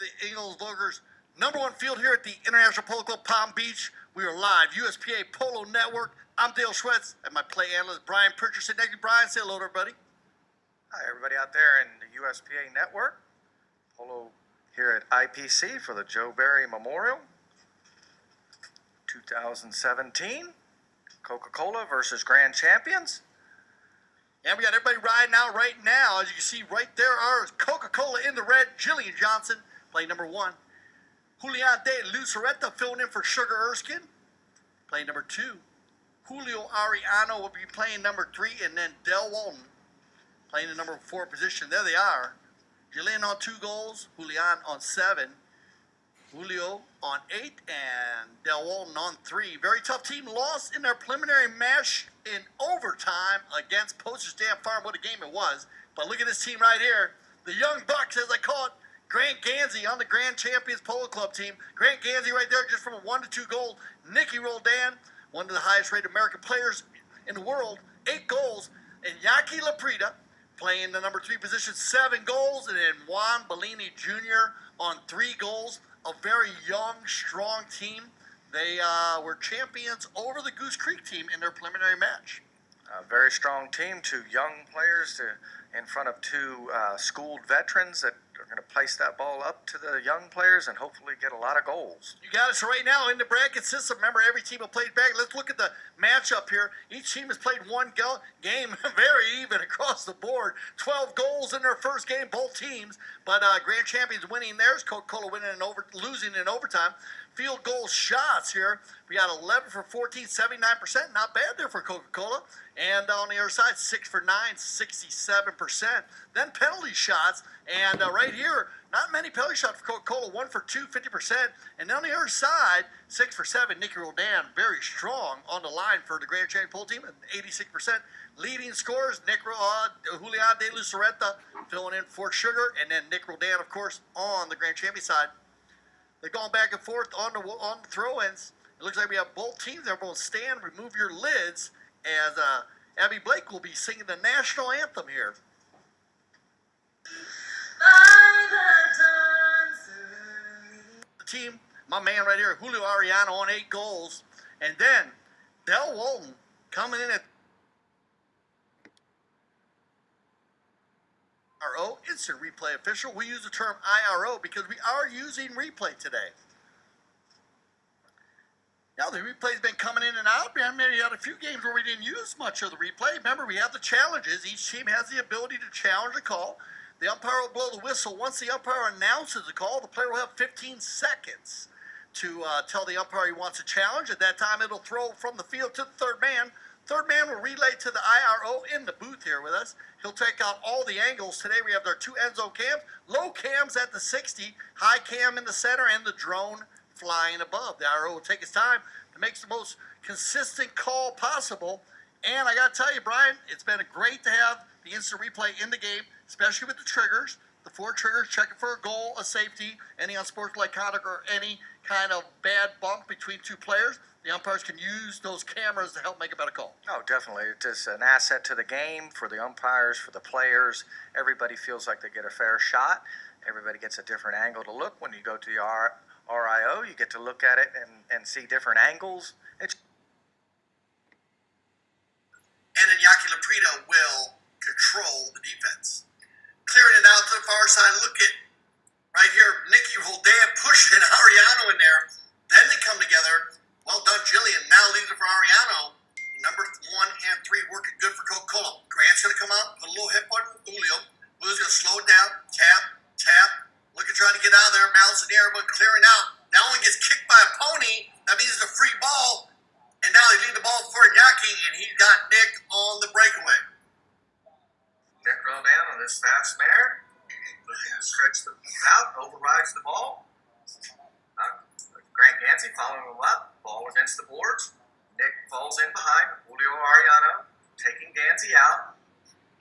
the Ingles Logers #1 field here at the International Polo Club Palm Beach. We are live, USPA Polo Network. I'm Dale Schwetz and my play analyst Brian Pritchard. Sit next to Brian. Say hello to everybody. Hi everybody out there in the USPA Network. Polo here at IPC for the Joe Barry Memorial 2017. Coca-Cola versus Grand Champions. And we got everybody riding out right now. As you can see right there are Coca-Cola in the red, Jillian Johnson, playing #1. Julian de Lucereta filling in for Sugar Erskine, playing #2. Julio Ariano will be playing #3, and then Del Walton playing the #4 position. There they are. Jillian on 2 goals, Julian on 7, Julio on 8, and Del Walton on 3. Very tough team. Lost in their preliminary match in overtime against Postage Dam Farm. What a game it was. But look at this team right here. The Young Bucks, as I call it. Grant Gansey on the Grand Champions Polo Club team. Grant Gansey right there just from a 1-2 goal. Nicky Roldan, one of the highest rated American players in the world, 8 goals. And Yaki Laprida playing the #3 position, 7 goals. And then Juan Bellini Jr. on 3 goals. A very young, strong team. They were champions over the Goose Creek team in their preliminary match. A very strong team, 2 young players in front of 2 schooled veterans that are going to place that ball up to the young players and hopefully get a lot of goals. You got it. So right now in the bracket system, remember every team will play back. Let's look at the matchup here. Each team has played 1 game, very even across the board. 12 goals in their first game, both teams. But Grand Champions winning theirs, Coca-Cola winning losing in overtime. Field goal shots here. We got 11 for 14, 79%. Not bad there for Coca-Cola. And on the other side, 6 for 9, 67%. Then penalty shots. And right here, not many penalty shots for Coca-Cola. 1 for 2, 50%. And on the other side, 6 for 7, Nicky Roldan, very strong on the line for the Grand Champion Polo team, 86%. Leading scorers, Julian de Lucereta filling in for Sugar. And then Nick Roldan, of course, on the Grand Champion side. They're going back and forth on the throw-ins. It looks like we have both teams. Everyone stand, remove your lids, as Abby Blake will be singing the national anthem here. The team, my man right here, Julio Ariano on 8 goals. And then Del Walton coming in at IRO, instant replay official. We use the term IRO because we are using replay today. Now the replay's been coming in and out. We had a few games where we didn't use much of the replay. Remember, we have the challenges. Each team has the ability to challenge a call. The umpire will blow the whistle. Once the umpire announces the call, the player will have 15 seconds to tell the umpire he wants a challenge. At that time, it'll throw from the field to the third man. Third man will relay to the IRO in the booth here with us. He'll take out all the angles. Today we have our 2 end zone cams, low cams at the 60, high cam in the center, and the drone flying above. The IRO will take his time to make the most consistent call possible. And I got to tell you, Brian, it's been great to have the instant replay in the game, especially with the triggers. The 4 triggers, checking for a goal, a safety, any unsportsmanlike conduct, or any kind of bad bump between 2 players. The umpires can use those cameras to help make a better call. Oh, definitely. It's just an asset to the game for the umpires, for the players. Everybody feels like they get a fair shot. Everybody gets a different angle to look. When you go to the RIO, you get to look at it and see different angles. And then Yaki Laprida will control the defense. Clearing it out to the far side. Look at right here, Nicky Roldan pushing Ariano in there. Then they come together. Well done, Jillian. Now leaves it for Ariano. #1 and 3 working good for Coca-Cola. Grant's going to come out, put a little hip on Julio. Julio's going to slow it down. Tap. Look at trying to get out of there. Mouse in the air, but clearing out. Now when he gets kicked by a pony, that means it's a free ball. And now they leave the ball for Yaki, and he's got Nick on the breakaway. Nick Roldan on this fast mare. Looking to stretch the out, overrides the ball. Grant Gansey following him up. Ball against the boards. Nick falls in behind. Julio Ariano taking Gansey out.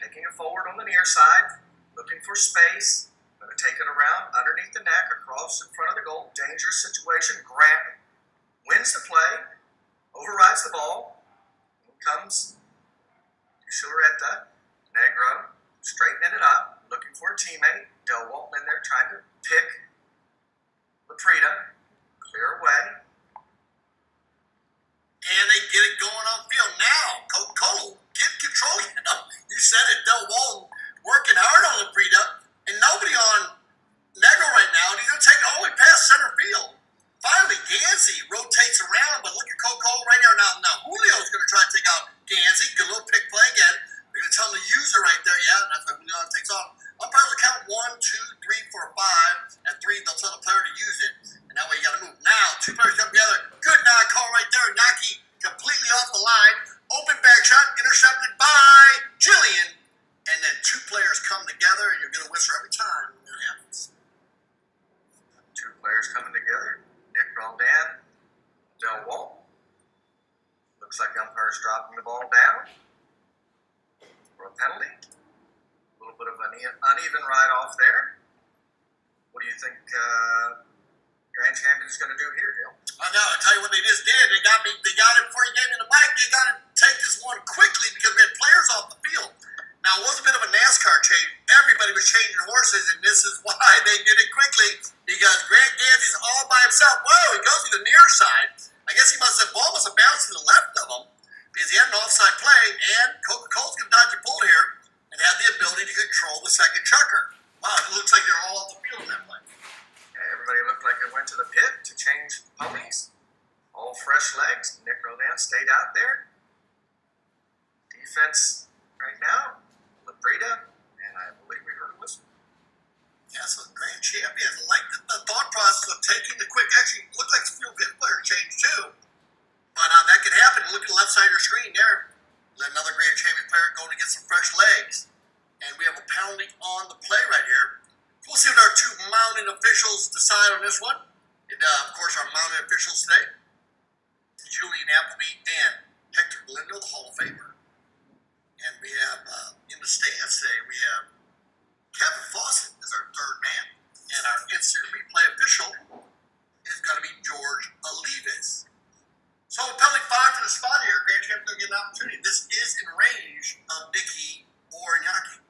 Taking it forward on the near side. Looking for space. Going to take it around underneath the neck, across in front of the goal. Dangerous situation. Grant wins the play. Overrides the ball. In comes Lucereta. Negro straightening it up. Looking for a teammate. Del Walton in there trying to pick Laprida, clear away. And they get it going on field. Now, Coca-Cola, get control. You said it, Del Walton working hard on Laprida, and nobody on Negro right now, and he's going to take it all the way past center field. Finally, Gansey rotates around, but look at Coca-Cola right here. Now Julio's going to try to take out Gansey. Good little pick play again. They're going to tell him to use it right there. Yeah, and that's why Julio takes off. Umpires will count 1, 2, 3, 4, 5. At 3, they'll tell the player to use it. And that way you got to move. Now, two players come together. Good non-call right there. Naki completely off the line. Open back shot, intercepted by Jillian. And then two players come together, and you're going to whistle every time when that happens. Two players coming together. Nick Roldan, Del Walton. Looks like the umpire's dropping the ball down for a penalty. A little bit of an uneven ride off there. What do you think Grand Champion's going to do here, Dale? I know. I'll tell you what they just did. They got it before you gave me the mic. They got to take this one quickly because we had players off the field. Now, it was a bit of a NASCAR change. Everybody was changing horses, and this is why they did it quickly, because Grant Gansey's all by himself. Whoa, he goes to the near side. I guess ball must have bounced to the left of him because he had an offside play, and Coca-Cola's going to dodge a bullet here and have the ability to control the second chucker. Wow, it looks like they're all off the field in that play. Everybody looked like it went to the pit to change ponies. All fresh legs. Nick Rodan stayed out there. Defense right now. Laprida, and I believe we heard a whistle. Yeah, so the Grand Champions like the thought process of taking the quick. Actually, it looked like the field pit player changed too. But that could happen. Look at the left side of your screen there. Let another Grand Champion player go to get some fresh legs. And we have a penalty on the play right here. We'll see what our two mounted officials decide on this one. And, of course, our mounted officials today, Julian Appleby and Hector Galindo, the Hall of Famer. And we have, in the stands today, we have Kevin Fawcett as our third man. And our instant replay official is going to be George Olives. So, penalty 5 to the spot here. Grand Champion's going to get an opportunity. This is in range of Nicky or Iñaki.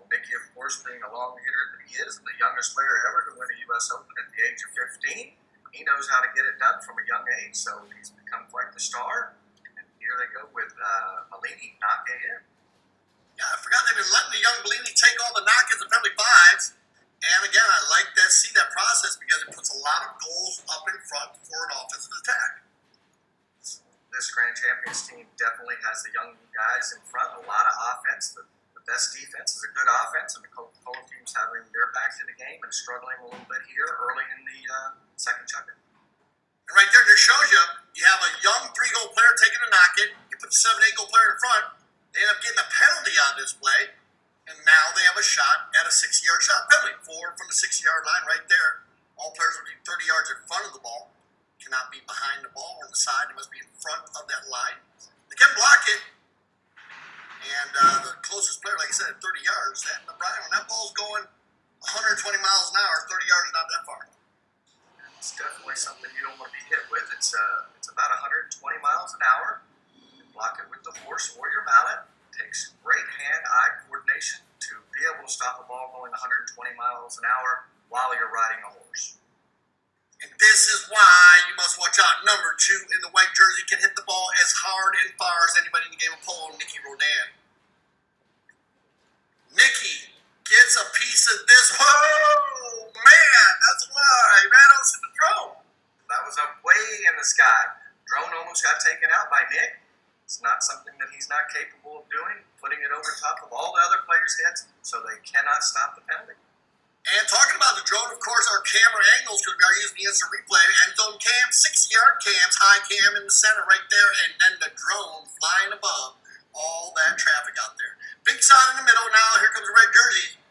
Nicky, of course, being a long hitter that he is, the youngest player ever to win a U.S. Open at the age of 15. He knows how to get it done from a young age, so he's become quite the star. And here they go with Bellini knocking in. Yeah, I forgot they've been letting the young Bellini take all the knock-ins and penalty 5s. And again, I like that, see that process because it puts a lot of goals up in front for an offensive attack. This Grand Champions team definitely has the young guys in front, a lot of offense. The best defense is a good offense, and the Coca-Cola team's having their backs to the game and struggling a little bit here early in the second chucker. And right there just shows you have a young 3-goal player taking a knock-in. You put the 7, 8-goal player in front. They end up getting a penalty on this play, and now they have a shot at a 60-yard shot penalty. 4 from the 60-yard line right there. All players will be 30 yards in front of the ball. Cannot be behind the ball or on the side. They must be in front of that line. They can block it. And the closest player, like I said, at 30 yards. Brian, when that ball's going 120 miles an hour, 30 yards is not that far. It's definitely something you don't want to be hit with. It's about 120 miles an hour. You block it with the horse or your mallet. It takes great hand-eye coordination to be able to stop a ball going 120 miles an hour while you're riding a horse. And this is why you must watch out. Number 2 in the white jersey can hit the ball as hard and far as anybody in the game of polo, Nicky Rodan. Nicky gets a piece of this. Whoa, man, that's why he ran out to the drone. That was up way in the sky. Drone almost got taken out by Nick. It's not something that he's not capable of doing, putting it over top of all the other players' heads so they cannot stop the penalty. And talking about the drone, of course, our camera angles, because we are using the instant replay, end zone cam, 60-yard cams, high cam in the center right there, and then the drone flying above all that traffic out there. Big sign in the middle. Now here comes the red jersey,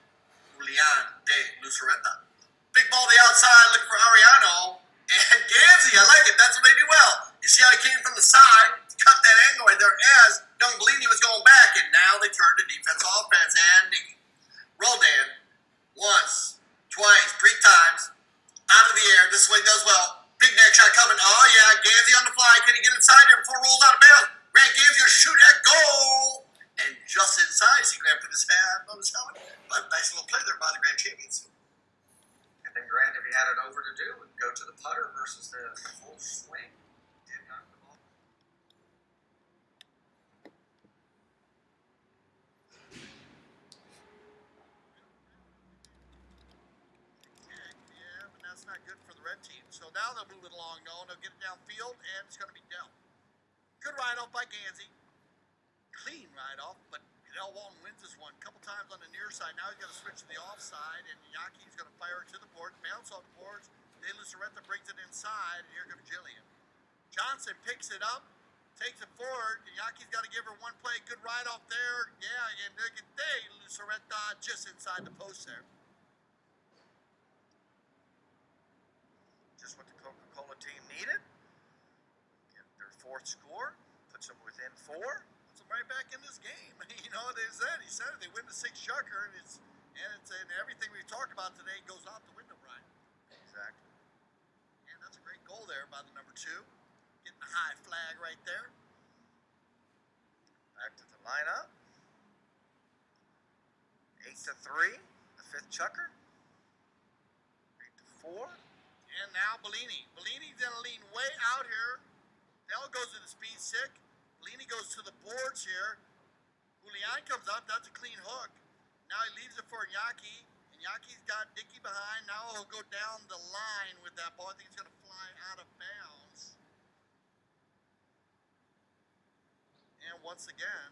Julian de Lucereta. Big ball to the outside, looking for Ariano, and Gansey, I like it. That's what they do well. You see how he came from the side, cut that angle right there as young Bellini was going back, and now they turned to defense, offense, and Nicky. Roldan. Once, twice, 3 times, out of the air. This is what he does well. Big neck shot coming. Oh, yeah, Gansey on the fly. Can he get inside here before it rolls out of bounds? Grant Gansey will shoot at goal. And just inside, see Grant put his hand on his helmet. But Now they'll move it along. No, they'll get it downfield, and it's going to be Dell. Good ride-off by Gansey. Clean ride-off, but Dell Walton wins this one. A couple times on the near side. Now he's going to switch to the offside, and Yaki's going to fire it to the board. Bounce off the boards. De La Sorrenta brings it inside, and here comes Jillian. Johnson picks it up, takes it forward, and Yaki's got to give her one play. Good ride-off there. Yeah, and look at De La Sorrenta just inside the post there. Just what the Coca-Cola team needed. Get their fourth score, puts them within 4. Puts them right back in this game. You know what he said it. They win the 6 chucker, and everything we've talked about today goes out the window, Brian. Exactly. And that's a great goal there by the number 2. Getting the high flag right there. Back to the lineup. 8-3, the 5th chucker. 8-4. And now Bellini. Bellini's going to lean way out here. Dell goes to the speed stick. Bellini goes to the boards here. Julian comes up. That's a clean hook. Now he leaves it for Yaki. And Yaki's got Dickey behind. Now he'll go down the line with that ball. I think it's going to fly out of bounds. And once again,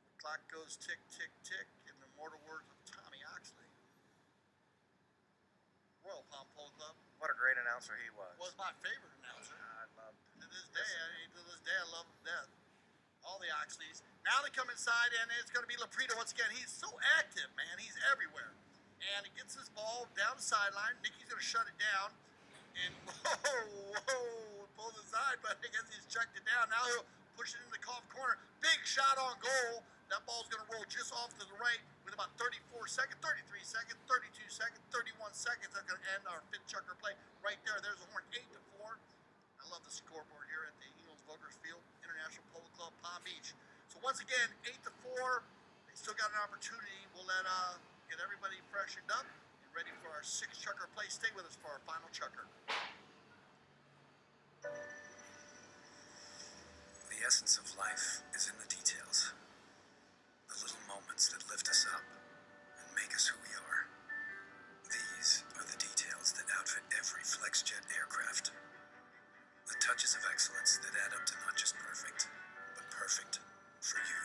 the clock goes tick, tick, tick in the mortal words of Tommy Oxley. Royal Palm Polo Club What a great announcer he was. was my favorite announcer. I loved To this day, I love him to death. All the Oxleys. Now they come inside, and it's going to be Laprida once again. He's so active, man. He's everywhere. And he gets his ball down the sideline. Nicky's going to shut it down. And whoa, pulls it aside, but I guess he's checked it down. Now he'll push it in the cough corner. Big shot on goal. That ball's going to roll just off to the right with about 34 seconds, 33 seconds, 32 seconds, 31 seconds. That's going to end our 5th chucker play right there. There's a horn, 8-4. I love the scoreboard here at the Eagles Voters Field, International Polo Club, Palm Beach. So once again, 8-4. They still got an opportunity. We'll get everybody freshened up and ready for our 6th chucker play. Stay with us for our final chucker. The essence of life is in the details. The little moments that lift us up and make us who we are. These are the details that outfit every FlexJet aircraft. The touches of excellence that add up to not just perfect, but perfect for you.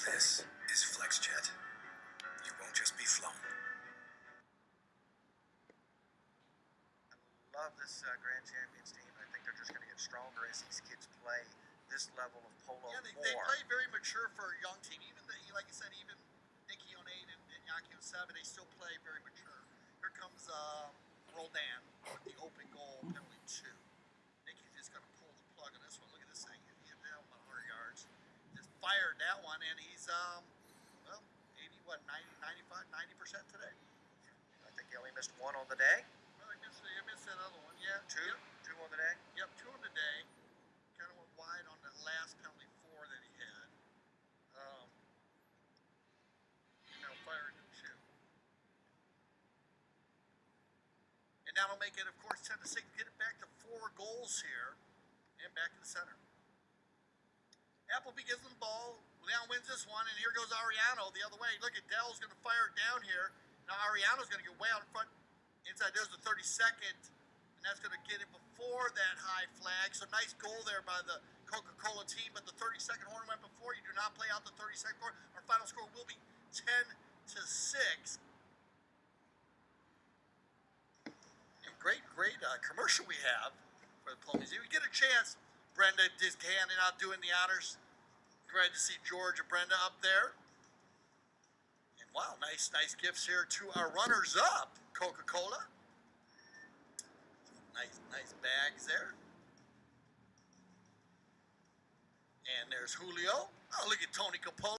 This is FlexJet. You won't just be flown. I love this Grand Champions team. I think they're just going to get stronger as these kids play this level of polo Yeah, they more. play very mature for a young team. Even like I said, even Nicky on 8 and Yaki on 7, they still play very mature. Here comes Roldan with the open goal, penalty 2. Nicky's just going to pull the plug on this one. Look at this thing. He hit that one 100 yards. Just fired that one, and he's, 80, 90% today. I think he only missed 1 on the day. Well, he missed that other one. Yeah. 2? Yep. 2 on the day. Yep, 2 on the day. Kind of went wide on the last penalty 4 that he had. Now firing to 2. And that'll make it, of course, 10-6. Get it back to 4 goals here. And back to the center. Appleby gives them the ball. Leon wins this one, and here goes Ariano the other way. Look at Dell's going to fire it down here. Now Ariano's going to get way out in front. Inside there's the 32nd. And that's going to get it before that high flag. So nice goal there by the Coca-Cola team. But the 32nd horn went before. You do not play out the 32nd horn. Our final score will be 10-6. And great commercial we have for the Polo Museum. We get a chance. Brenda just handing out, doing the honors. Glad to see George and Brenda up there. And wow, nice gifts here to our runners-up, Coca-Cola. Nice bags there. And there's Julio. Oh, look at Tony Capola.